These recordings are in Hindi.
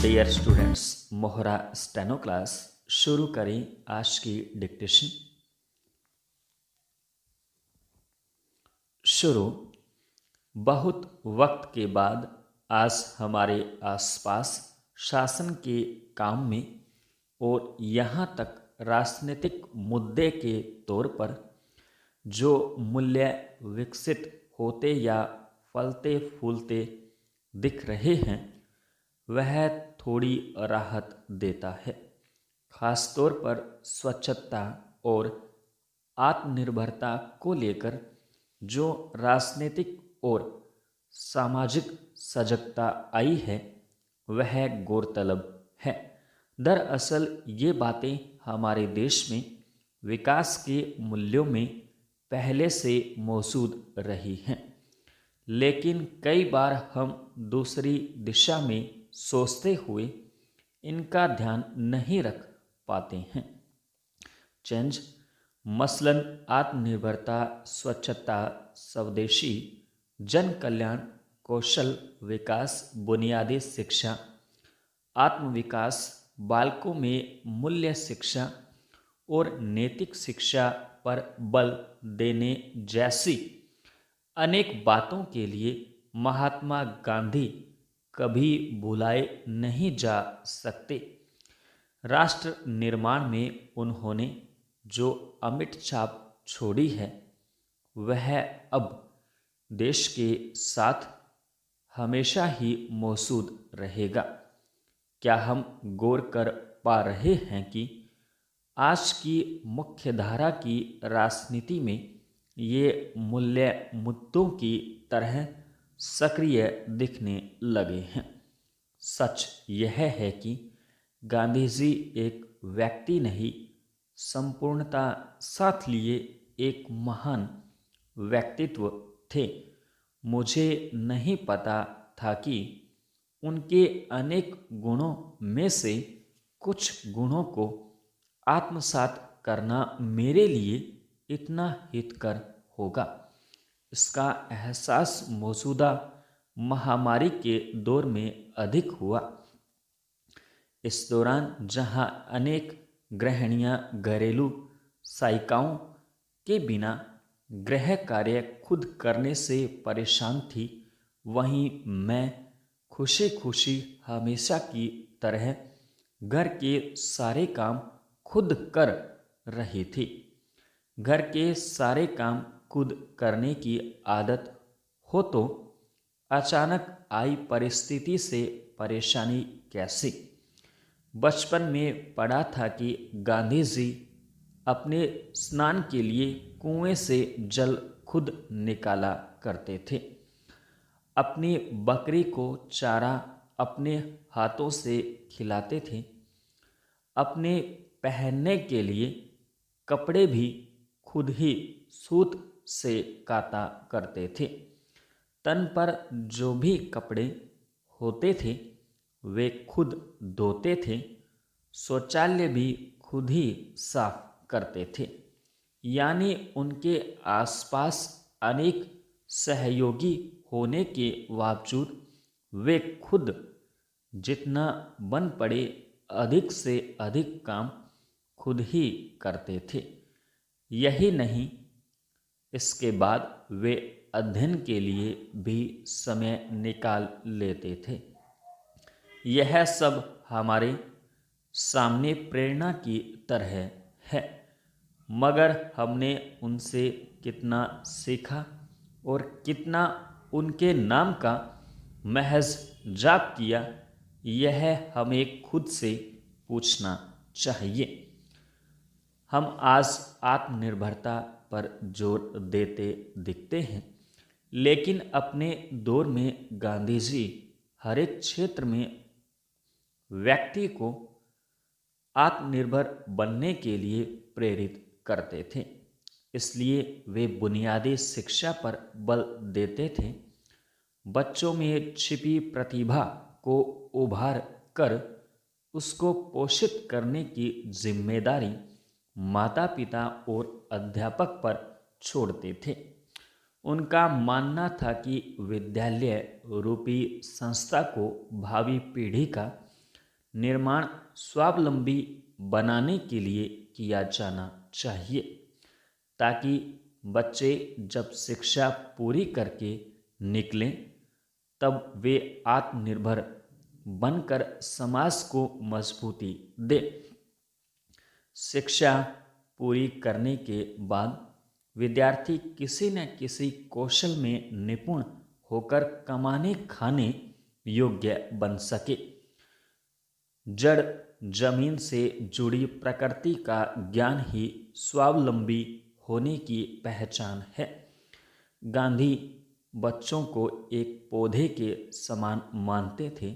डियर स्टूडेंट्स, मोहरा स्टेनो क्लास शुरू करें आज की डिक्टेशन। शुरू। बहुत वक्त के बाद आज हमारे आसपास शासन के काम में और यहाँ तक राजनीतिक मुद्दे के तौर पर जो मूल्य विकसित होते या फलते फूलते दिख रहे हैं वह थोड़ी राहत देता है। खासतौर पर स्वच्छता और आत्मनिर्भरता को लेकर जो राजनीतिक और सामाजिक सजगता आई है वह गौरतलब है। दरअसल ये बातें हमारे देश में विकास के मूल्यों में पहले से मौजूद रही हैं, लेकिन कई बार हम दूसरी दिशा में सोचते हुए इनका ध्यान नहीं रख पाते हैं। चेंज मसलन आत्मनिर्भरता, स्वच्छता, स्वदेशी, जन कल्याण, कौशल विकास, बुनियादी शिक्षा, आत्मविकास, बालकों में मूल्य शिक्षा और नैतिक शिक्षा पर बल देने जैसी अनेक बातों के लिए महात्मा गांधी कभी भुलाए नहीं जा सकते। राष्ट्र निर्माण में उन्होंने जो अमिट छाप छोड़ी है वह अब देश के साथ हमेशा ही मौजूद रहेगा। क्या हम गौर कर पा रहे हैं कि आज की मुख्यधारा की राजनीति में ये मूल्य मुद्दों की तरह सक्रिय दिखने लगे हैं। सच यह है कि गांधी जी एक व्यक्ति नहीं, संपूर्णता साथ लिए एक महान व्यक्तित्व थे। मुझे नहीं पता था कि उनके अनेक गुणों में से कुछ गुणों को आत्मसात करना मेरे लिए इतना हितकर होगा। इसका एहसास मौजूदा महामारी के दौर में अधिक हुआ। इस दौरान जहां अनेक गृहिणियां घरेलू सहायिकाओं के बिना गृह कार्य खुद करने से परेशान थी, वहीं मैं खुशी खुशी हमेशा की तरह घर के सारे काम खुद कर रही थी। घर के सारे काम खुद करने की आदत हो तो अचानक आई परिस्थिति से परेशानी कैसी। बचपन में पढ़ा था कि गांधी जी अपने स्नान के लिए कुएं से जल खुद निकाला करते थे। अपनी बकरी को चारा अपने हाथों से खिलाते थे। अपने पहनने के लिए कपड़े भी खुद ही सूत से काता करते थे। तन पर जो भी कपड़े होते थे वे खुद धोते थे। शौचालय भी खुद ही साफ करते थे। यानी उनके आसपास अनेक सहयोगी होने के बावजूद वे खुद जितना बन पड़े अधिक से अधिक काम खुद ही करते थे। यही नहीं, इसके बाद वे अध्ययन के लिए भी समय निकाल लेते थे। यह सब हमारे सामने प्रेरणा की तरह है, मगर हमने उनसे कितना सीखा और कितना उनके नाम का महज जाप किया, यह हमें खुद से पूछना चाहिए। हम आज आत्मनिर्भरता पर जोर देते दिखते हैं, लेकिन अपने दौर में गांधी जी हर एक क्षेत्र में व्यक्ति को आत्मनिर्भर बनने के लिए प्रेरित करते थे। इसलिए वे बुनियादी शिक्षा पर बल देते थे। बच्चों में छिपी प्रतिभा को उभार कर उसको पोषित करने की जिम्मेदारी माता पिता और अध्यापक पर छोड़ते थे। उनका मानना था कि विद्यालय रूपी संस्था को भावी पीढ़ी का निर्माण स्वावलंबी बनाने के लिए किया जाना चाहिए, ताकि बच्चे जब शिक्षा पूरी करके निकलें तब वे आत्मनिर्भर बनकर समाज को मजबूती दे। शिक्षा पूरी करने के बाद विद्यार्थी किसी न किसी कौशल में निपुण होकर कमाने खाने योग्य बन सके। जड़ जमीन से जुड़ी प्रकृति का ज्ञान ही स्वावलंबी होने की पहचान है। गांधी बच्चों को एक पौधे के समान मानते थे,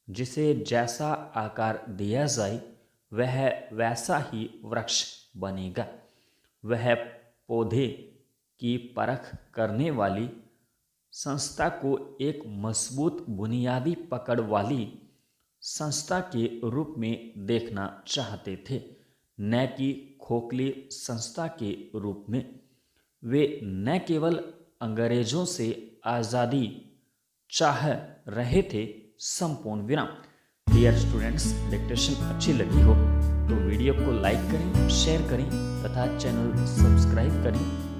जिसे जैसा आकार दिया जाए वह वैसा ही वृक्ष बनेगा। वह पौधे की परख करने वाली संस्था को एक मजबूत बुनियादी पकड़ वाली संस्था के रूप में देखना चाहते थे, न कि खोखली संस्था के रूप में। वे न केवल अंग्रेजों से आज़ादी चाह रहे थे। संपूर्ण विराम। डियर स्टूडेंट्स, डिक्टेशन अच्छी लगी हो तो वीडियो को लाइक करें, शेयर करें तथा चैनल सब्सक्राइब करें